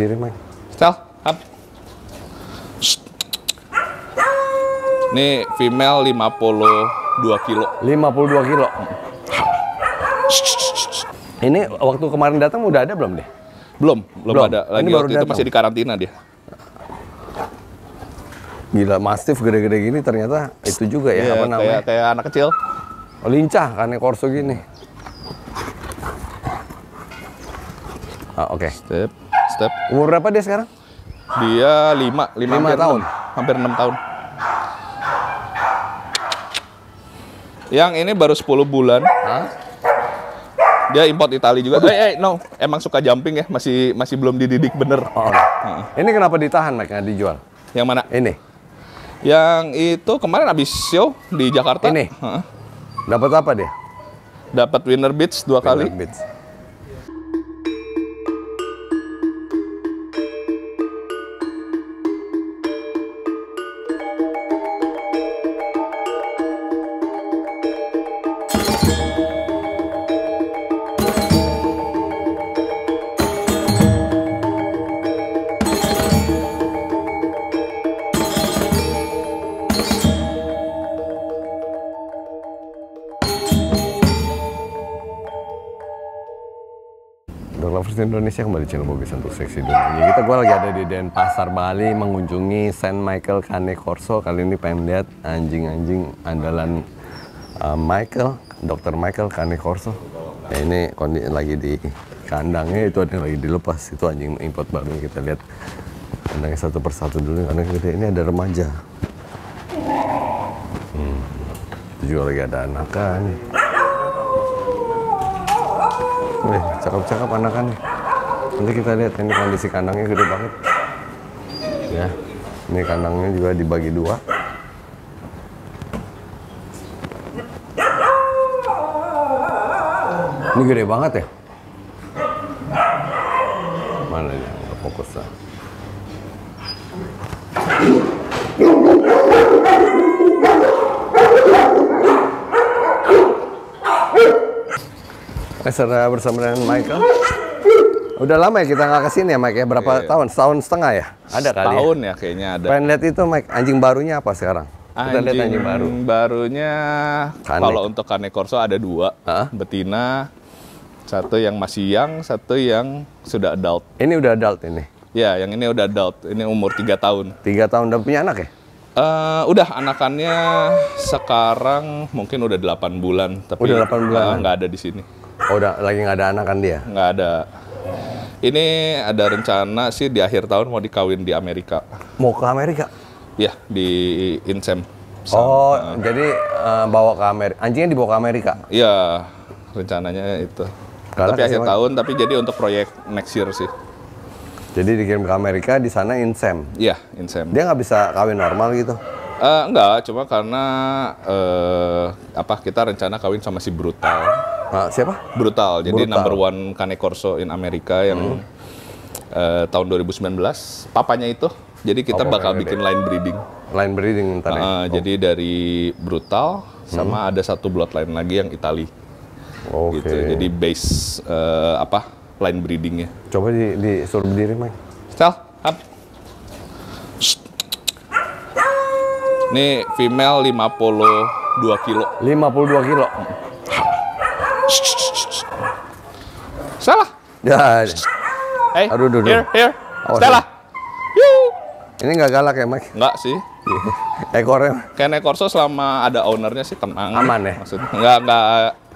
berdiri, Mike. Stel, up. Ini female 52 kilo. 52 kilo. Ini waktu kemarin datang udah ada belum deh? Belum Belum. ada. Lagi Ini baru waktu itu datang. masih di karantina dia. Gila, Mastiff gede-gede gini ternyata itu juga ya, Iya, apa namanya? kayak anak kecil. Oh, lincah, Cane Corso gini. Oke. Step. Umur berapa dia sekarang? Dia 5 tahun. Hampir 6 tahun. Yang ini baru 10 bulan. Hah? Dia import Itali juga. No, emang suka jumping ya, masih belum dididik bener. Oh. Ini kenapa ditahan, Mike, nggak dijual? Yang mana? Ini. Yang itu kemarin habis show di Jakarta. Ini? Dapat apa dia? Dapat winner beats 2 kali. Beats. Dog Lovers Indonesia kembali channel Bobby untuk seksi dunia. Gue lagi ada di Denpasar, Bali, mengunjungi Saint Michael Cane Corso. Kali ini pengen lihat anjing-anjing andalan Michael, Dr. Michael Cane Corso. Ya, ini kondisi lagi di kandangnya, itu ada yang lagi dilepas. Itu anjing import baru, kita lihat kandangnya satu persatu dulu. Kandang gede, ini ada remaja. Itu juga lagi ada anakan. Wih, cakep-cakep anakannya. Nanti kita lihat, ini kondisi kandangnya gede banget. Ya, ini kandangnya juga dibagi 2. Ini gede banget ya. Mana dia? Nggak fokus lah. Serta bersama dengan Michael. Udah lama ya kita nggak kesini ya, Mike ya? Berapa tahun? Setahun setengah ya? Ada kali ya? Tahun ya kayaknya ada. Pengen lihat itu, Mike. Anjing barunya apa sekarang? Kita lihat anjing baru. Barunya kalau untuk Cane Corso ada 2. Betina, satu yang masih young, satu yang sudah adult. Ini udah adult ini? Ya, yang ini udah adult. Ini umur 3 tahun. 3 tahun dan punya anak ya? Udah, anakannya sekarang mungkin udah 8 bulan. Tapi udah 8 bulan? Nggak ada di sini. Oh, udah lagi nggak ada anakan dia? Nggak ada. Ini ada rencana sih di akhir tahun mau dikawin di Amerika. Mau ke Amerika? Ya, di Insem. Oh, jadi bawa ke Amerika. Anjingnya dibawa ke Amerika? Iya, rencananya itu. Galak tapi akhir sih, tahun, tapi jadi untuk proyek next year sih. Jadi dikirim ke Amerika, di sana Insem? Iya, Insem. Dia nggak bisa kawin normal gitu? Enggak, cuma karena kita rencana kawin sama si Brutal. Siapa? Brutal, jadi Brutal. number 1 Cane Corso in Amerika yang tahun 2019. Papanya itu, jadi kita bakal bikin line breeding. Line breeding ntar ya? Jadi dari Brutal, sama ada satu bloodline lagi yang Itali. Oke. Gitu. Jadi base line breedingnya. Coba disuruh berdiri, Mike. Stel, up. Ini female 52 kilo. 52 kilo? Salah. Ya. Hey, Aduh. here. Awas Stella. Ini nggak galak ya, Mike? Enggak sih. Ekornya? Cane Corso selama ada ownernya sih tenang. Aman ya? Maksudnya nggak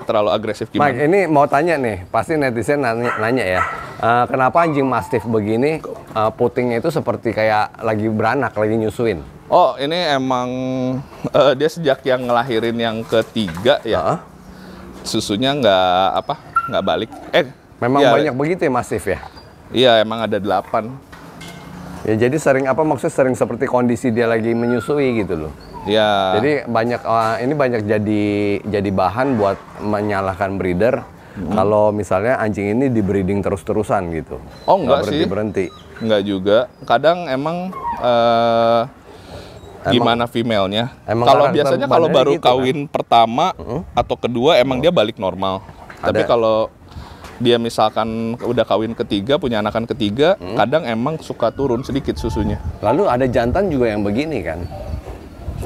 terlalu agresif gimana. Mike, ini mau tanya nih, pasti netizen nanya ya, kenapa anjing Mastiff begini putingnya itu seperti kayak lagi beranak, lagi nyusuin? Oh, ini emang dia sejak yang ngelahirin yang ketiga ya, susunya nggak balik. Memang ya, banyak begitu ya Mastiff ya? Iya, emang ada 8. Ya jadi maksudnya sering seperti kondisi dia lagi menyusui gitu loh. Ya. Jadi ini banyak jadi bahan buat menyalahkan breeder kalau misalnya anjing ini di breeding terus-terusan gitu. Oh, enggak sih. Berhenti. Enggak juga. Kadang emang gimana female-nya. Kalau biasanya kalau baru gitu, kawin pertama atau kedua emang dia balik normal. Tapi kalau dia misalkan udah kawin ketiga, punya anakan ketiga, kadang emang suka turun sedikit susunya. Lalu ada jantan juga yang begini kan?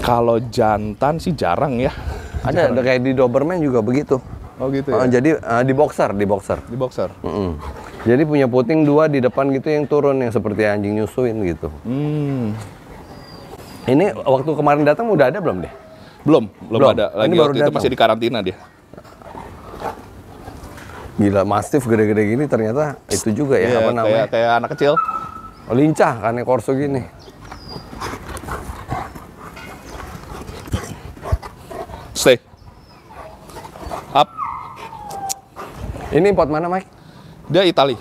Kalau jantan sih jarang ya. Ada kayak di Doberman juga begitu. Oh gitu ya? Jadi di boxer. Di boxer? Jadi punya puting 2 di depan gitu yang turun, yang seperti anjing nyusuin gitu. Ini waktu kemarin datang udah ada belum deh? Belum ada. Lagi ini baru waktu itu masih di karantina dia. Gila, Mastiff gede-gede gini ternyata itu juga ya, Iya, apa namanya? Kayak anak kecil. Oh, lincah, Cane Corso gini. Stay. Up. Ini import mana, Mike? Dia Itali.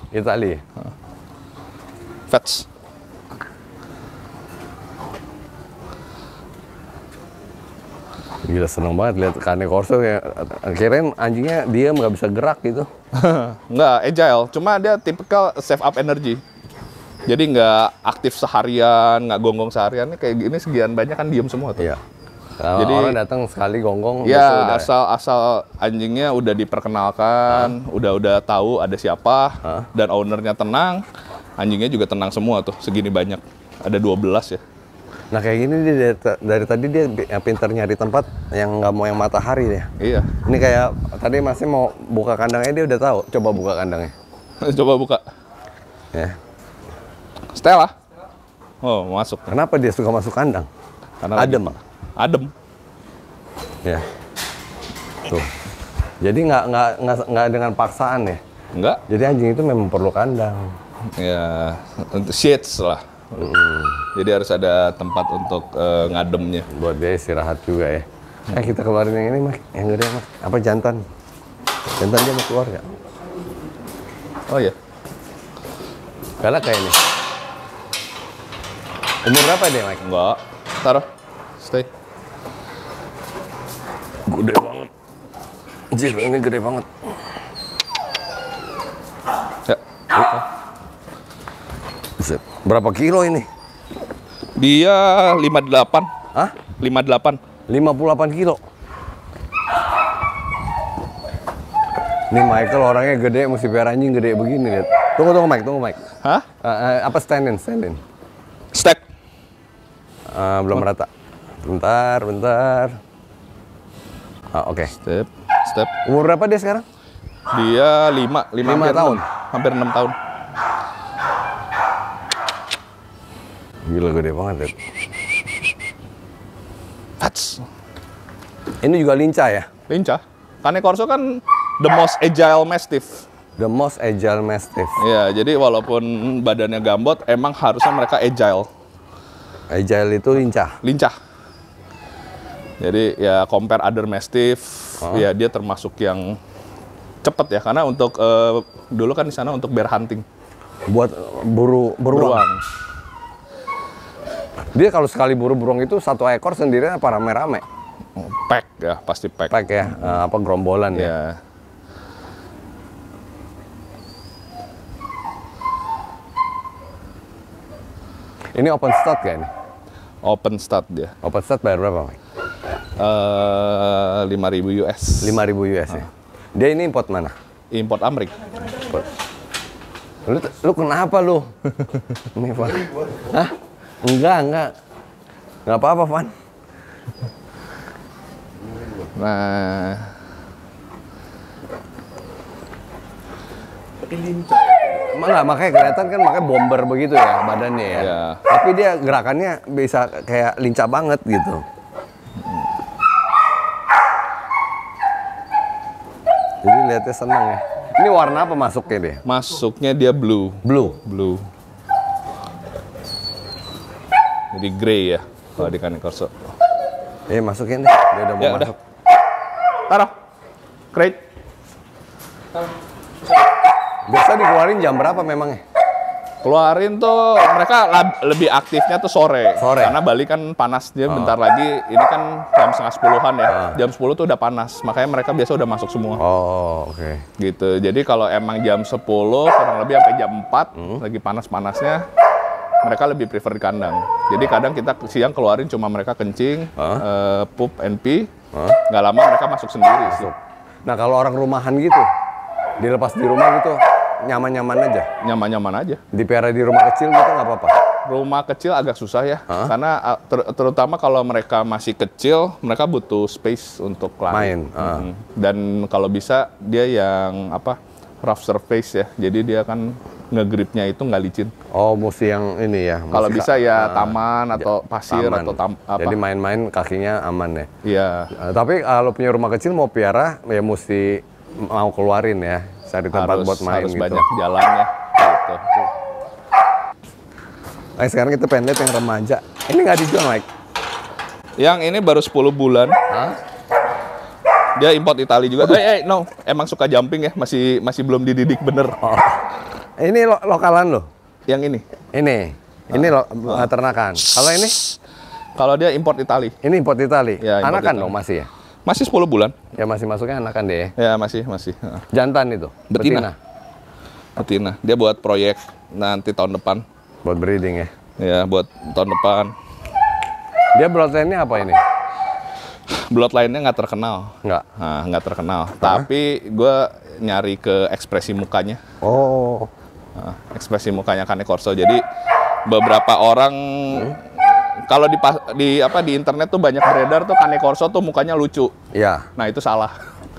Fats. Gila, seneng banget lihat Cane Corso ya. Kirain anjingnya diam nggak bisa gerak gitu. Nggak, agile. Cuma dia tipikal save up energy. Jadi nggak aktif seharian, nggak gonggong seharian. Kayak gini sekian banyak kan diem semua tuh. Iya. Kalau Jadi orang datang sekali gonggong, ya asal anjingnya udah diperkenalkan, udah tahu ada siapa, dan ownernya tenang, anjingnya juga tenang semua tuh. Segini banyak, ada 12 ya. Nah kayak gini dia dari tadi dia pintar nyari tempat yang nggak mau yang matahari ya. Iya. Ini kayak tadi masih mau buka kandangnya, dia udah tahu. Coba buka kandangnya. Coba buka. Ya. Stella. Oh, masuk. Kenapa dia suka masuk kandang? Karena adem. Adem. Ya. Tuh. Jadi nggak dengan paksaan ya. Enggak. Jadi anjing itu memang perlu kandang. Ya, untuk shades lah. Jadi harus ada tempat untuk ngademnya. Buat dia istirahat juga ya. Kita keluarin yang ini, Mas. Yang gede, Mas. Apa jantan? Jantan dia mau keluar nggak? Oh iya. Galak kayak ini. Umur berapa dia, Mike? Enggak. Taruh. Stay. Gede banget. Anjir, ini gede banget. Ya. Buset. Berapa kilo ini? Dia 58. Hah? 58. 58 kilo. Ini Michael orangnya gede, mesti biar anjing gede begini, lihat. Tunggu Mike. Hah? Apa stand in? Stack. Belum rata. Bentar. Oke. Step. Umur berapa dia sekarang? Dia 5 tahun. Hampir 6 tahun. Gila gede banget, lihat. Pats. Ini juga lincah ya? Lincah. Cane Corso kan the most agile mastiff. The most agile mastiff. Iya, jadi walaupun badannya gambot, emang harusnya mereka agile. Agile itu lincah. Lincah. Jadi ya compare other mastiff, ya dia termasuk yang cepet ya, karena untuk dulu kan di sana untuk bear hunting. Buat buru beruang. Dia kalau sekali buru beruang itu satu ekor sendirian apa rame-rame? Pack ya, pasti pack. Pack ya, apa gerombolan ya? Ya. Ini open stud gak ini? Open stud dia. Open stud bayar berapa, Mike? 5.000 US. 5.000 US ya? Dia ini import mana? Import Amrik. Lu kenapa lu? Ini, Van. Hah? Enggak. Enggak apa-apa, Van. Nah. Enggak, makanya kelihatan kan makanya bomber begitu ya badannya ya. Ya. Tapi dia gerakannya bisa kayak lincah banget gitu. Jadi lihatnya senang ya. Ini warna apa masuknya dia? Masuknya dia blue. Blue. Jadi grey ya kalau di Cane Corso. Masukin deh. Dia udah mau Ya, masuk. Taruh. Crate. Biasa dikeluarin jam berapa memangnya? Keluarin tuh mereka lebih aktifnya tuh sore. Karena Bali kan panas, dia bentar lagi, ini kan jam setengah 10-an ya. Jam 10 tuh udah panas, makanya mereka biasa udah masuk semua. Oh, oke. Gitu. Jadi kalau emang jam 10 kurang lebih sampai jam 4 lagi panas-panasnya, mereka lebih prefer di kandang. Jadi kadang kita siang keluarin cuma mereka kencing, poop and pee. Nggak lama mereka masuk sendiri sih. Nah, kalau orang rumahan gitu, Dilepas di rumah gitu nyaman-nyaman aja. Nyaman-nyaman aja. Dipelihara di rumah kecil gitu nggak apa-apa. Rumah kecil agak susah ya, karena terutama kalau mereka masih kecil, mereka butuh space untuk lari. Main. Dan kalau bisa dia yang rough surface ya, jadi dia kan ngegripnya itu nggak licin. Oh, mesti yang ini ya. Kalau bisa ya taman atau pasir taman. atau Jadi main-main kakinya aman ya. Iya. Tapi kalau punya rumah kecil mau piara ya mesti mau keluarin ya, cari tempat buat main harus gitu. banyak jalannya. Gitu. Nah, sekarang kita pengen lihat yang remaja. Ini nggak dijual, Mike? Yang ini baru 10 bulan. Hah? Dia import Itali juga. No, emang suka jumping ya, masih belum dididik bener. Oh. Ini lokalan loh. Yang ini. Ini ternakan. Kalau ini? Kalau dia import Itali. Ini import Itali. Ya, import anakan Itali. dong masih ya? Masih 10 bulan. Ya masih masuknya anakan deh. Ya masih. Jantan itu? Betina. Dia buat proyek nanti tahun depan. Buat breeding ya? Ya, buat tahun depan. Dia bloodline-nya apa ini? Bloodline-nya nggak terkenal. Nggak? Nah, nggak terkenal. Tapi gue nyari ke ekspresi mukanya. Oh. Nah, ekspresi mukanya Cane Corso. Jadi beberapa orang kalau di internet tuh banyak beredar tuh Cane Corso tuh mukanya lucu. Iya. Nah, itu salah.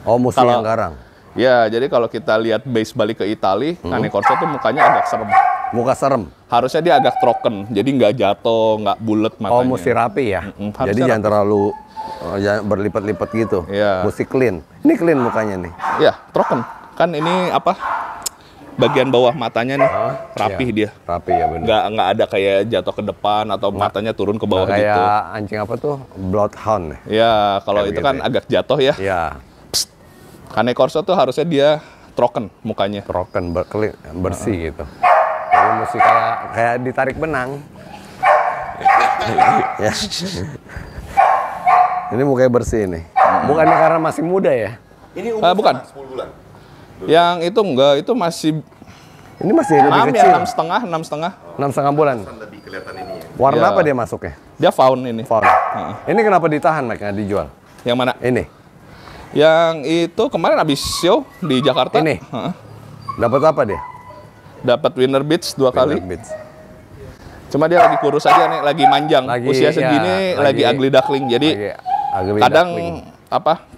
Oh, musuh yang garang. Ya, jadi kalau kita lihat base balik ke Itali, Cane Corso tuh mukanya agak serem. Muka serem. Harusnya dia agak troken, jadi nggak jatuh, nggak bulat matanya. Oh, mesti rapi ya? Harusnya Jadi jangan terlalu berlipat-lipat gitu. Iya. Mesti clean. Ini clean mukanya nih. Iya, troken. Kan ini bagian bawah matanya nih rapih iya. dia. Rapi ya benar. Nggak ada kayak jatuh ke depan atau matanya turun ke bawah kayak gitu. Kayak anjing apa tuh? Bloodhound. Ya, kalau Kayak itu gitu kan ya. agak jatuh ya. Iya. Cane Corso tuh harusnya dia troken mukanya. Troken, bersih gitu. Jadi mesti kayak ditarik benang. Ya. Ini mukanya bersih nih. Bukannya karena masih muda ya? Ini umur Bukan. 10 bulan. Yang itu enggak, itu masih Ini masih lebih 6 kecil. ya, 6,5. 6,5 bulan. Lebih kelihatan ini ya. Warna Ya. apa dia masuknya? Dia faun ini. Fawn. Ini kenapa ditahan, Mike, nggak dijual? Yang mana? Ini. Yang itu kemarin habis show di Jakarta. Ini? Dapat apa dia? Dapat winner beats 2 kali. Winner Beats. Cuma dia lagi kurus aja nih, lagi manjang. Usia segini ya, lagi ugly duckling. Jadi kadang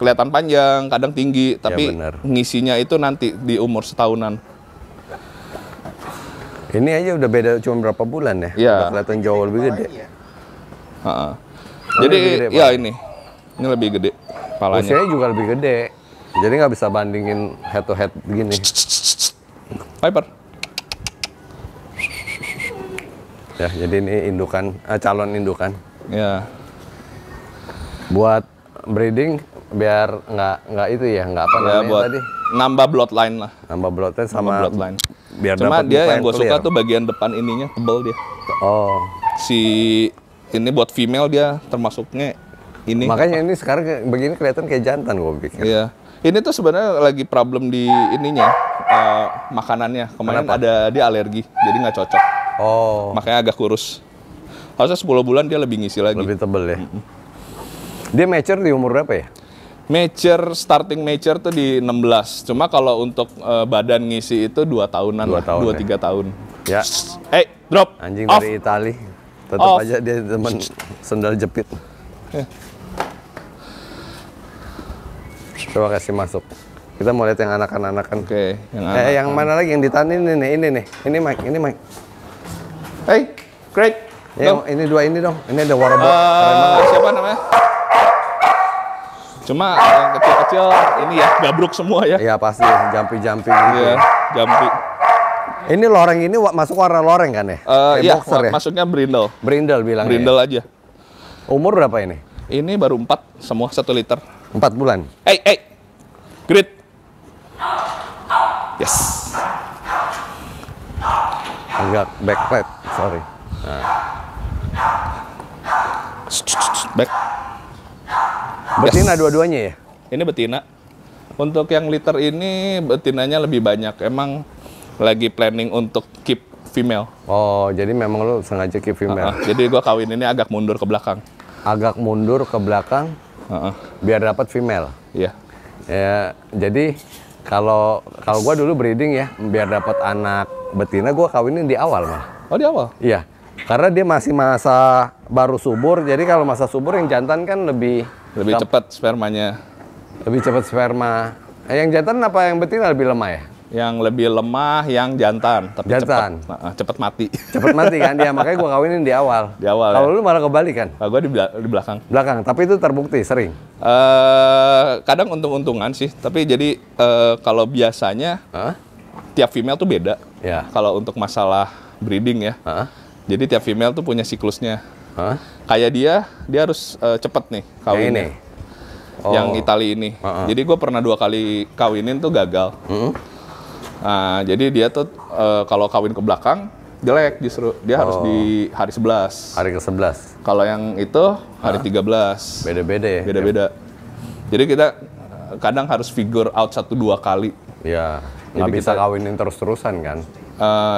kelihatan panjang, kadang tinggi, tapi bener. ngisinya itu nanti di umur setahunan. Ini aja udah beda cuma berapa bulan ya? Iya. Udah kelihatan jauh lebih gede. Jadi lebih gede, ya Pak. ini lebih gede palanya. Usianya juga lebih gede. Jadi nggak bisa bandingin head to head begini. Piper. Ya, jadi ini indukan, calon indukan. Ya. Buat breeding biar nggak itu ya, nggak apa Ya namanya buat tadi? nambah bloodline lah. Nambah bloodline sama Nambah bloodline. biar Cuma dapat dia muka yang gue suka clear. tuh bagian depan ininya tebel dia. Oh. Si ini buat female dia termasuknya ini. Makanya ini sekarang begini kelihatan kayak jantan gue pikir. Iya. Ini tuh sebenarnya lagi problem di ininya makanannya. Kemarin Kenapa? ada dia alergi, jadi nggak cocok. Oh. Makanya agak kurus. Harusnya 10 bulan dia lebih ngisi lagi. Lebih tebel ya. Dia mature di umur berapa ya? Starting mature tuh di 16. Cuma kalau untuk badan ngisi itu 2 tahunan, 2-3 tahun. Ya. Drop. Anjing Off. dari Itali. Tetap Off. aja dia teman sendal jepit. Coba kasih masuk. Kita mau lihat yang anakan-anakan. Oke, Yang mana lagi yang ditahan ini nih. Ini Mike. Hey, Craig. Yang ini dua ini dong. Ini ada warna Siapa namanya? Cuma yang kecil-kecil ini ya gabruk semua ya. Iya pasti jumpy gitu. Iya, jumpy. Ini loreng ini masuk warna loreng kan ya? Kayak Iya, boxer ya? masuknya brindle. Brindle bilang. Brindle aja. Umur berapa ini? Ini baru 4, semua 1 liter. 4 bulan. Grit. Yes. Agak back plate, sorry. Back. Betina dua-duanya ya? Ini betina. Untuk yang liter ini betinanya lebih banyak. Emang lagi planning untuk keep female. Oh, jadi memang lu sengaja keep female. Jadi gua kawin ini agak mundur ke belakang. Agak mundur ke belakang biar dapat female. Iya. Ya, jadi Kalau gua dulu breeding ya, biar dapat anak betina gua kawinin di awal mah. Oh, di awal? Iya. Karena dia masih masa baru subur, jadi kalau masa subur yang jantan kan lebih cepat spermanya. Lebih cepat sperma. Yang jantan apa yang betina lebih lemah ya? Yang lebih lemah yang jantan, tapi jantan. Cepat mati. Cepat mati kan dia, makanya gua kawinin di awal. Di awal. Kalau lu malah kebalik kan? Kalau gua di belakang. Belakang, tapi itu terbukti sering. Kadang untung-untungan sih, tapi jadi kalau biasanya tiap female tuh beda. Ya. Kalau untuk masalah breeding ya. Jadi tiap female tuh punya siklusnya. Kayak dia harus cepet nih kawinnya. Yang Itali ini. Jadi gue pernah 2 kali kawinin tuh gagal. Nah, jadi dia tuh kalau kawin ke belakang jelek justru. Dia harus di hari 11. Hari ke-11. Kalau yang itu hari 13. Beda-beda ya? Beda-beda. Jadi kita kadang harus figure out 1-2 kali. Ya, nggak bisa kawinin terus-terusan kan?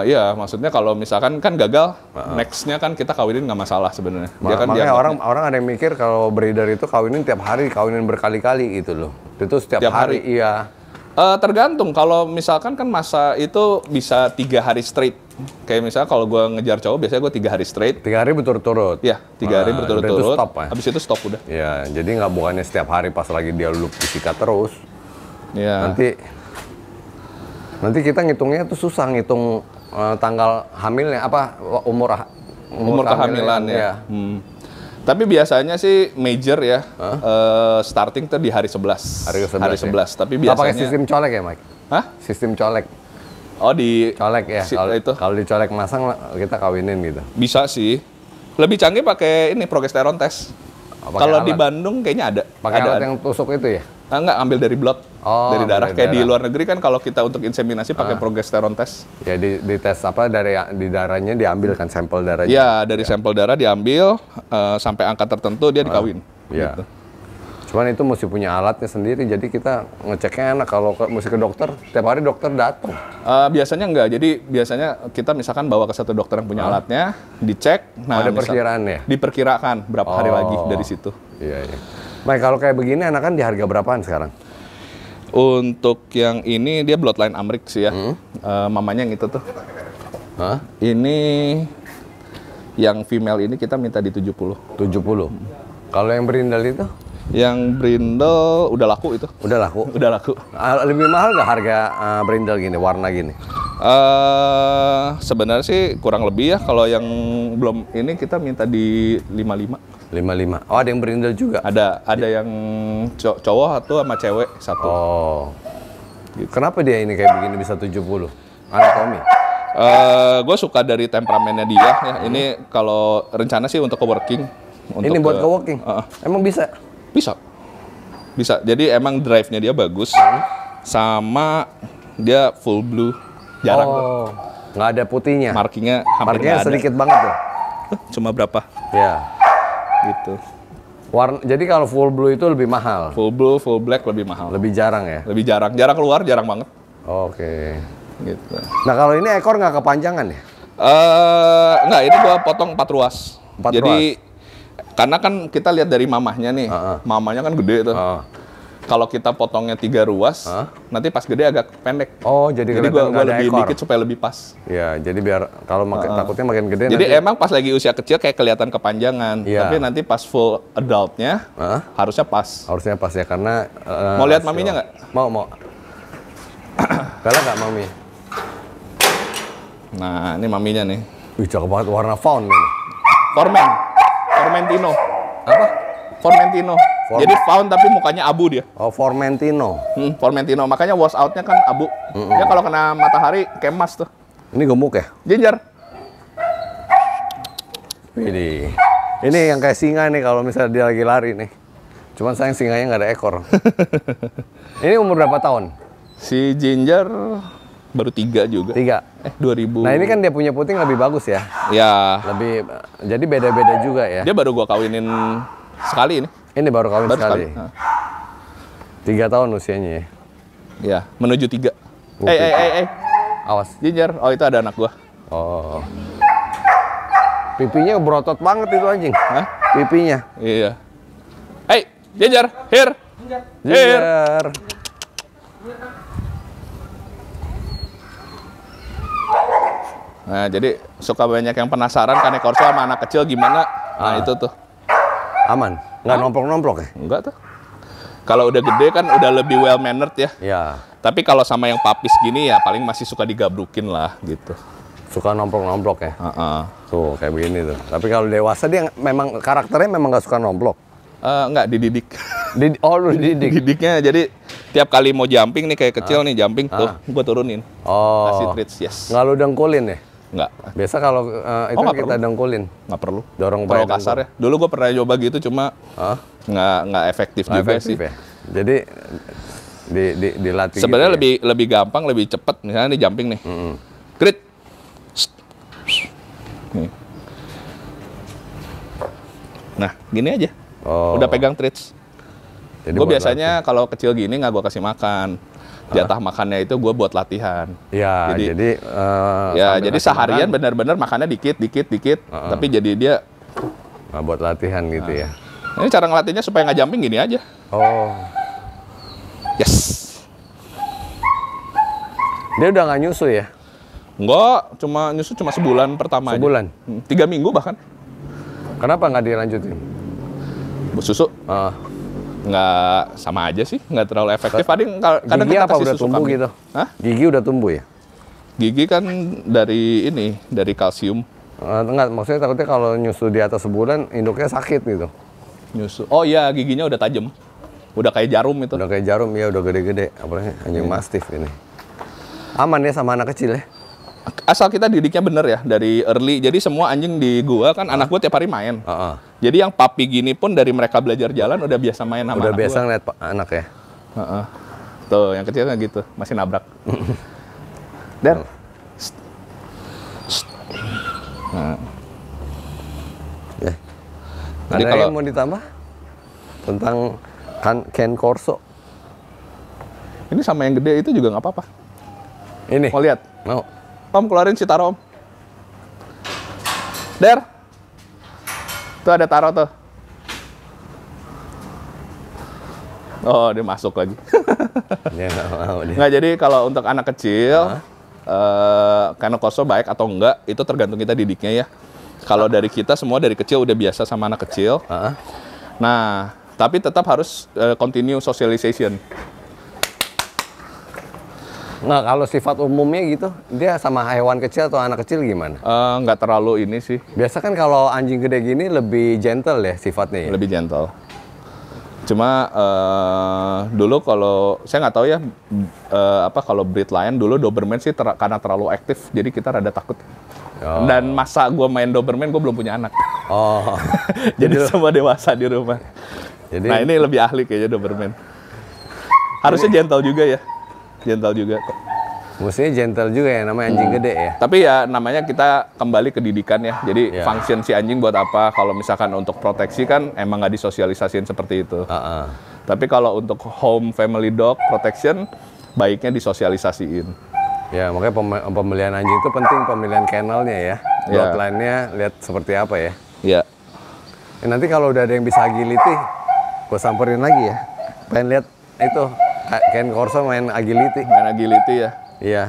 Iya, maksudnya kalau misalkan kan gagal, next-nya kan kita kawinin nggak masalah sebenarnya. Makanya orang ada yang mikir kalau breeder itu kawinin tiap hari, kawinin berkali-kali gitu loh. Itu setiap hari, iya. Tergantung, kalau misalkan kan masa itu bisa 3 hari straight. Kayak misalnya kalau gue ngejar cowok, biasanya gue 3 hari straight. 3 hari berturut-turut? Iya, 3 hari berturut-turut. Habis itu stop udah. Iya, jadi nggak bukannya setiap hari pas lagi dia lu disikat terus. Iya. Nanti kita ngitungnya tuh susah, ngitung tanggal hamilnya, apa umur kehamilan ya. Tapi biasanya sih major ya, starting tuh di hari 11. Hari 11. Tapi biasanya... Nggak pakai sistem colek ya, Mike? Hah? Sistem colek. Oh, di... Colek ya? Kalau dicolek masang, kita kawinin gitu? Bisa sih. Lebih canggih pakai ini, progesteron test. Kalau di Bandung kayaknya ada. Pakai alat yang tusuk itu ya? Enggak, ambil dari blood. Dari darah. Kayak di luar negeri kan kalau kita untuk inseminasi pakai progesteron test. Ya, di tes apa, di darahnya diambil kan sampel darahnya? Iya, dari sampel darah diambil, sampai angka tertentu dia dikawin. Iya. Gitu. Cuman itu mesti punya alatnya sendiri, jadi kita ngeceknya enak. Kalau mesti ke dokter, tiap hari dokter datang. Biasanya enggak, jadi biasanya kita misalkan bawa ke satu dokter yang punya alatnya, dicek. Nah, ada perkiraannya? Diperkirakan berapa hari lagi dari situ. Iya, iya. Baik, kalau kayak begini anakan di harga berapaan sekarang? Untuk yang ini dia bloodline Amrik sih ya. Mamanya yang itu tuh. Ini yang female ini kita minta di 70. 70. Kalau yang brindle itu? Yang brindle udah laku itu. Udah laku? Udah laku. Lebih mahal nggak harga brindle gini, warna gini? Sebenarnya sih kurang lebih ya. Kalau yang belum ini kita minta di 55. 55. Oh, ada yang brindle juga? Ada yang cowok atau sama cewek satu. Oh. Gitu. Kenapa dia ini kayak begini bisa 70? Anatomi? Gue suka dari temperamennya dia ya. Ini kalau rencana sih untuk co-working. Ini buat co-working? Emang bisa? Bisa. Jadi emang drive-nya dia bagus. Sama dia full blue. Jarang tuh. Nggak ada putihnya? Markingnya hampir nggak ada. Sedikit banget tuh? Cuma berapa? Ya. Gitu. Jadi kalau full blue itu lebih mahal? Full blue, full black lebih mahal. Lebih jarang ya? Lebih jarang. Jarang keluar, jarang banget. Oke. Gitu. Nah, kalau ini ekor nggak kepanjangan ya? Nggak, ini gua potong 4 ruas. 4 Jadi, karena kan kita lihat dari mamahnya nih. Mamahnya kan gede tuh. Kalau kita potongnya 3 ruas, nanti pas gede agak pendek. Oh, jadi gua lebih dikit supaya lebih pas. Ya, jadi biar kalau takutnya makin gede. Jadi nanti... emang pas lagi usia kecil kayak kelihatan kepanjangan, tapi nanti pas full adultnya harusnya pas. Harusnya pas ya, karena mau lihat maminya nggak? Mau. Galak nggak mami? Nah, ini maminya nih. Wih, cakep banget, warna fawn nih. Formentino. Apa? Formentino. Jadi fawn tapi mukanya abu dia. Oh, Formentino. Formentino, makanya wash out-nya kan abu. Dia kalau kena matahari kayak emas tuh. Ini gemuk ya? Ginger. Ini yang kayak singa nih kalau misalnya dia lagi lari nih. Cuman sayang singanya nggak ada ekor. Ini umur berapa tahun? Si Ginger baru 3 juga. 3? 2000. Nah, ini kan dia punya puting lebih bagus ya? Ya. Jadi beda-beda juga ya? Dia baru gua kawinin sekali ini. Ini baru kawin sekali? 3 tahun usianya ya? Ya, menuju 3. Awas. Ginger, oh itu ada anak gua. Oh. Pipinya berotot banget itu anjing. Hah? Pipinya. Iya. Ginger, here. Ginger. Nah, jadi suka banyak yang penasaran Cane Corso sama anak kecil gimana. Nah, itu tuh. Aman? Nggak nomplok-nomplok ya? Enggak tuh. Kalau udah gede kan udah lebih well mannered ya. Iya. Tapi kalau sama yang papis gini ya paling masih suka digabrukin lah gitu. Suka nomplok-nomplok ya? Tuh, kayak begini tuh. Tapi kalau dewasa dia memang karakternya memang nggak suka nomplok? Enggak, dididik. Oh, lu dididik? Didiknya jadi tiap kali mau jumping nih kayak kecil nih jumping tuh gue turunin. Oh. Kasih treats, yes. Nggak lu dengkulin ya? Nggak. Biasa kalau itu kita dengkulin. Nggak perlu. Dorong terlalu kasar ya. Dulu gue pernah coba gitu cuma nggak efektif juga sih. Ya? Jadi dilatih. Sebenarnya gitu ya? lebih gampang, lebih cepat. Misalnya nih jumping nih. Crit. Nih. Nah, gini aja. Udah pegang treats. Gue biasanya kalau kecil gini nggak gue kasih makan. Jatah makannya itu gue buat latihan. Ya, jadi seharian benar-benar makannya dikit. Tapi jadi dia buat latihan gitu ya. Ini cara ngelatihnya supaya nggak jumping gini aja. Oh. Yes. Dia udah nggak nyusu ya? Enggak, nyusu cuma sebulan pertama. Sebulan? Aja. 3 minggu bahkan. Kenapa nggak dilanjutin? Susu? Nggak, sama aja sih, nggak terlalu efektif. Kadang gigi kita apa kasih udah susu tumbuh kambing. gitu? Hah? Gigi udah tumbuh ya? Gigi kan dari kalsium. Enggak, maksudnya takutnya kalau nyusu di atas sebulan induknya sakit gitu. Nyusu. Oh iya, giginya udah tajam. Udah kayak jarum itu. Udah kayak jarum, ya udah gede-gede. Apalagi anjing mastiff ini. Aman ya sama anak kecil ya? Asal kita didiknya bener ya, dari early. Jadi semua anjing di gua kan anak gua tiap hari main. Jadi yang papi gini pun dari mereka belajar jalan udah biasa main sama udah anak biasa gua. ngeliat anak ya? Tuh, yang kecil kan gitu, masih nabrak. Dan nah. Ada yang mau ditambah? Tentang Cane Corso? Ini sama yang gede itu juga nggak apa-apa. Ini? Mau lihat? Mau. Om, keluarin si Taro, Om. Der. Tuh ada Taro tuh. Oh, dia masuk lagi. Dia nggak mau dia. Nggak, jadi kalau untuk anak kecil, Cane Corso baik atau enggak, itu tergantung kita didiknya ya. Kalau dari kita semua dari kecil udah biasa sama anak kecil. Nah, tapi tetap harus continue socialization. Nggak, kalau sifat umumnya gitu, dia sama hewan kecil atau anak kecil gimana? Nggak terlalu ini sih. Biasa kan kalau anjing gede gini lebih gentle ya sifatnya ya? Lebih gentle. Cuma dulu kalau, saya nggak tahu ya, kalau breed lion dulu Doberman sih karena terlalu aktif, jadi kita rada takut. Dan masa gue main Doberman, gue belum punya anak. Jadi semua dewasa di rumah. Nah ini lebih ahli kayaknya Doberman. Harusnya gentle juga ya. Gentle juga kok. Mestinya gentle juga ya, namanya anjing gede ya. Tapi ya namanya kita kembali ke didikan ya. Jadi function si anjing buat apa? Kalau misalkan untuk proteksi kan emang nggak disosialisasiin seperti itu. Tapi kalau untuk home family dog protection, baiknya disosialisasiin. Ya makanya pembelian anjing itu penting, pemilihan kennelnya ya. Bloodline-nya lihat seperti apa ya. Iya. Nanti kalau udah ada yang bisa agility, gue samperin lagi ya. Pengen lihat itu Cane Corso main agility. Main agility ya? Iya.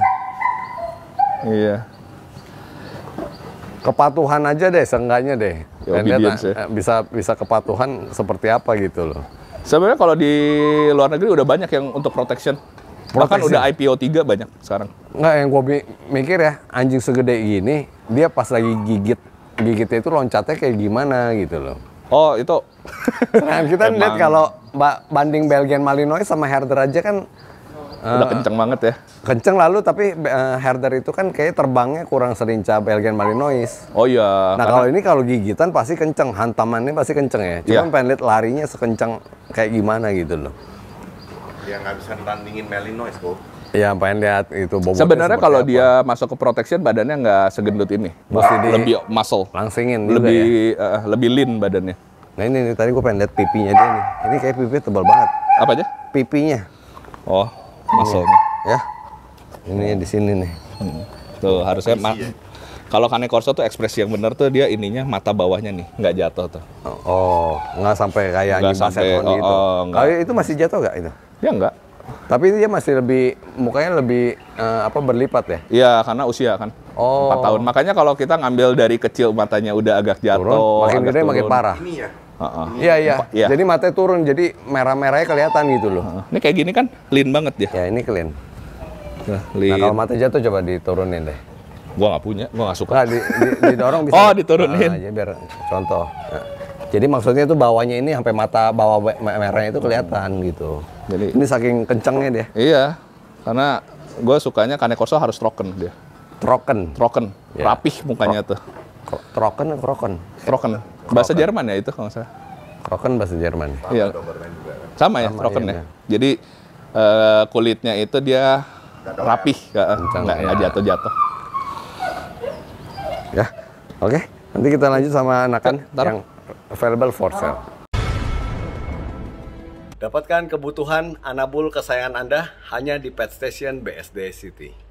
Iya. Kepatuhan aja deh, seenggaknya deh. Pengen lihat ya. bisa kepatuhan seperti apa gitu loh. Sebenarnya kalau di luar negeri udah banyak yang untuk protection. Bahkan udah IPO 3 banyak sekarang. Nggak, yang gue mikir ya, anjing segede gini, dia pas lagi gigitnya itu loncatnya kayak gimana gitu loh. Oh, itu. Nah, kita lihat kalau banding Belgian Malinois sama Herder aja kan udah kenceng banget ya. Kenceng lalu, tapi Herder itu kan kayak terbangnya kurang selincah Belgian Malinois. Oh iya. Nah kalau ini kalau gigitan pasti kenceng, hantamannya pasti kenceng ya. Cuma pengen lihat larinya sekenceng kayak gimana gitu loh. Ya nggak bisa nandingin Malinois kok. Iya, pengen lihat itu bobotnya. Sebenarnya kalau dia masuk ke protection badannya nggak segendut ini. Lebih muscle. Langsingin juga ya. Lebih lean badannya. Nah ini tadi gue pengen lihat pipinya dia nih. Ini kayak pipi tebal banget. Apa aja? Pipinya. Oh, muscle-nya. Ya. Ini di sini nih. Tuh harusnya kalau Cane Corso tuh ekspresi yang benar tuh dia ininya mata bawahnya nih nggak jatuh tuh. Oh, nggak sampai kayak anjing Basset Hound gitu. Kalau itu masih jatuh nggak itu? Ya nggak. Tapi dia masih lebih, mukanya lebih berlipat ya? Iya, karena usia kan. Oh. 4 tahun. Makanya kalau kita ngambil dari kecil matanya udah agak jatuh, makin agak gede turun. makin parah. Ini ya. Iya. Iya. Jadi matanya turun, jadi merah-merahnya kelihatan gitu loh. Ini kayak gini kan clean banget dia. Ya ini clean. Nah, Nah kalau mata jatuh coba diturunin deh. Gua nggak punya, gua nggak suka. Nah, didorong bisa. Oh, diturunin. Nah, biar contoh. Nah, jadi maksudnya itu bawahnya ini sampai mata bawah merahnya itu kelihatan gitu. Jadi ini saking kencengnya dia. Iya, karena gue sukanya Cane Corso harus troken dia. Troken, Ya. rapih mukanya tuh. Troken atau kroken? Troken. Bahasa Jerman ya itu kalau nggak salah. Kroken bahasa Jerman. Iya. Sama ya, troken iya, ya. iya. Jadi kulitnya itu dia rapih, nggak jatuh-jatuh. Ya, oke. Nanti kita lanjut sama anakan yang available for sale. Dapatkan kebutuhan anabul kesayangan Anda hanya di Pet Station BSD City.